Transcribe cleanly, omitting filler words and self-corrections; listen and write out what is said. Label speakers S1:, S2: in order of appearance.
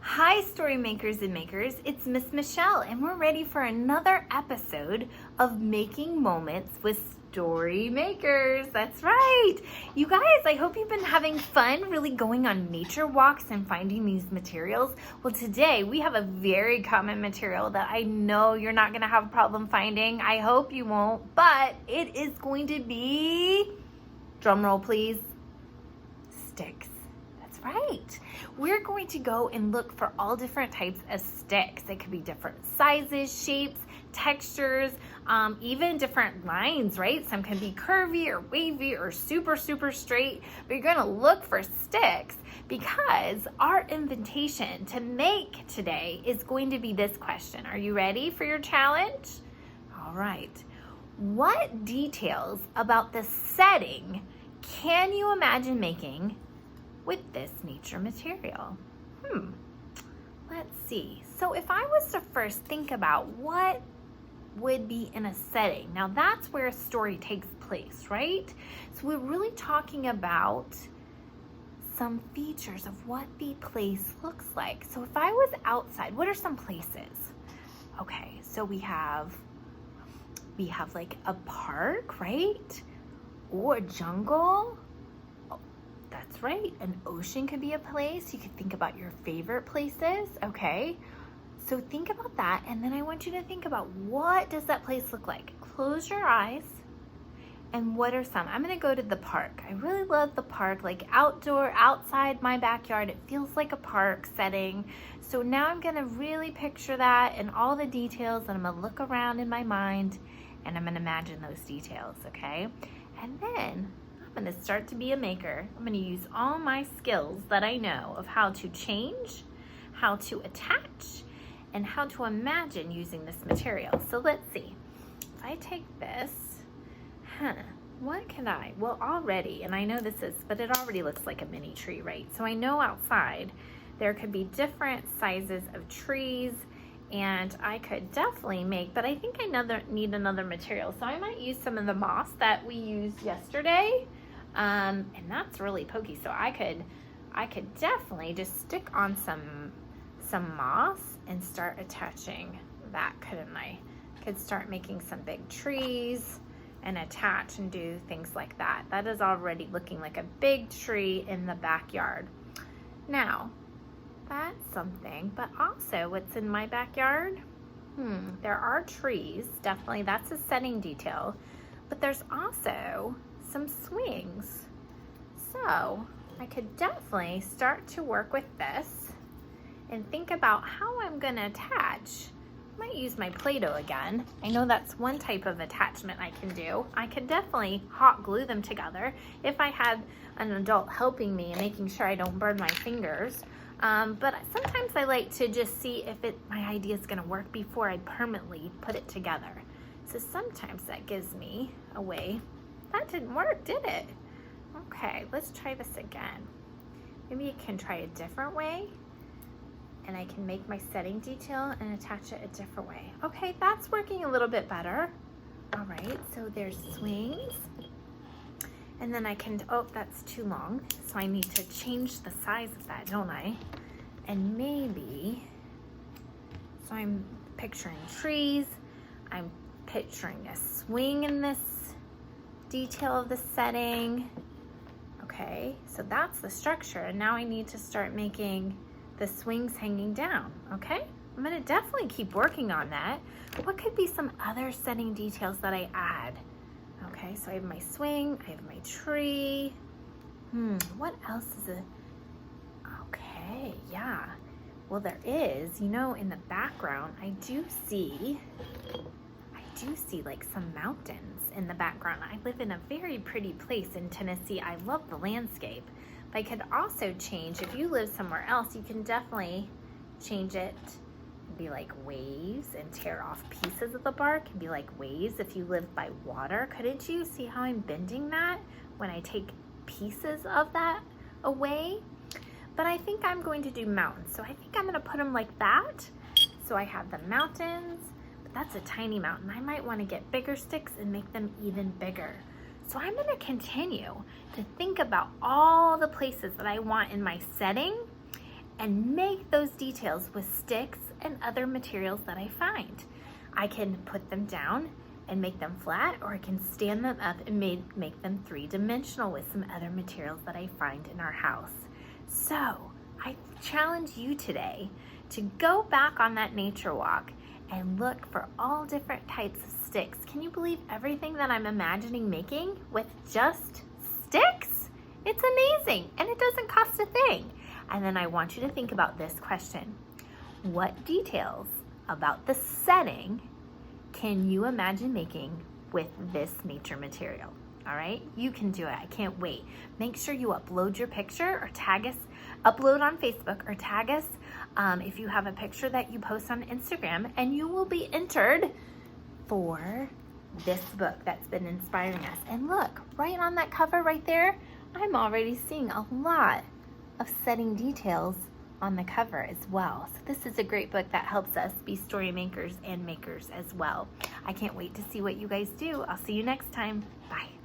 S1: Hi, story makers and makers. It's Miss Michelle, and we're ready for another episode of Making Moments with StoryMakers. That's right. You guys, I hope you've been having fun really going on nature walks and finding these materials. Well, today we have a very common material that I know you're not going to have a problem finding. I hope you won't, but it is going to be, drum roll please, sticks. That's right. We're going to go and look for all different types of sticks. It could be different sizes, shapes, textures, even different lines, right? Some can be curvy or wavy or super straight, but you're gonna look for sticks because our invitation to make today is going to be this question. Are you ready for your challenge? All right. What details about the setting can you imagine making with this nature material? Let's see. So if I was to first think about what would be in a setting, now that's where a story takes place, right? So we're really talking about some features of what the place looks like. So if I was outside, what are some places? Okay, so we have like a park, right? Or a jungle. That's right, an ocean could be a place. You could think about your favorite places, okay? So think about that, and then I want you to think about what does that place look like? Close your eyes, and what are some? I'm gonna go to the park. I really love the park, like outdoor, outside my backyard. It feels like a park setting. So now I'm gonna really picture that and all the details, and I'm gonna look around in my mind, and I'm gonna imagine those details, okay? And then I'm gonna start to be a maker. I'm gonna use all my skills that I know of how to change, how to attach, and how to imagine using this material. So let's see. If I take this, what can I? Well, already, and I know this is, but it already looks like a mini tree, right? So I know outside there could be different sizes of trees, and I could definitely make, but I think I need another material. So I might use some of the moss that we used yesterday. And that's really pokey. So I could definitely just stick on some moss and start attaching that, couldn't I? Could start making some big trees and attach and do things like that. That is already looking like a big tree in the backyard. Now, that's something, but also what's in my backyard? There are trees, definitely, that's a setting detail, but there's also some swings. So I could definitely start to work with this and think about how I'm gonna attach. I might use my Play-Doh again. I know that's one type of attachment I can do. I could definitely hot glue them together if I had an adult helping me and making sure I don't burn my fingers. But sometimes I like to just see if my idea is gonna work before I permanently put it together. So sometimes that gives me a way. That didn't work, did it? Okay, let's try this again. Maybe I can try a different way, and I can make my setting detail and attach it a different way. Okay, that's working a little bit better. All right, so there's swings. And then I can, oh, that's too long. So I need to change the size of that, don't I? And maybe, so I'm picturing trees. I'm picturing a swing in this detail of the setting. Okay, so that's the structure, and now I need to start making the swings hanging down. Okay, I'm gonna definitely keep working on that. What could be some other setting details that I add? Okay, so I have my swing, I have my tree. What else is it? Okay, yeah, well, there is, in the background I do see like some mountains in the background. I live in a very pretty place in Tennessee. I love the landscape. But I could also change, if you live somewhere else, you can definitely change it and be like waves and tear off pieces of the bark and be like waves if you live by water. Couldn't you see how I'm bending that when I take pieces of that away? But I think I'm going to do mountains. So I think I'm gonna put them like that. So I have the mountains, that's a tiny mountain. I might want to get bigger sticks and make them even bigger. So I'm going to continue to think about all the places that I want in my setting and make those details with sticks and other materials that I find. I can put them down and make them flat, or I can stand them up and make them three-dimensional with some other materials that I find in our house. So I challenge you today to go back on that nature walk and look for all different types of sticks. Can you believe everything that I'm imagining making with just sticks? It's amazing, and it doesn't cost a thing. And then I want you to think about this question. What details about the setting can you imagine making with this nature material? All right, you can do it. I can't wait. Make sure you upload your picture or tag us, upload on Facebook or tag us if you have a picture that you post on Instagram, and you will be entered for this book that's been inspiring us. And look, right on that cover right there, I'm already seeing a lot of setting details on the cover as well. So this is a great book that helps us be story makers and makers as well. I can't wait to see what you guys do. I'll see you next time. Bye.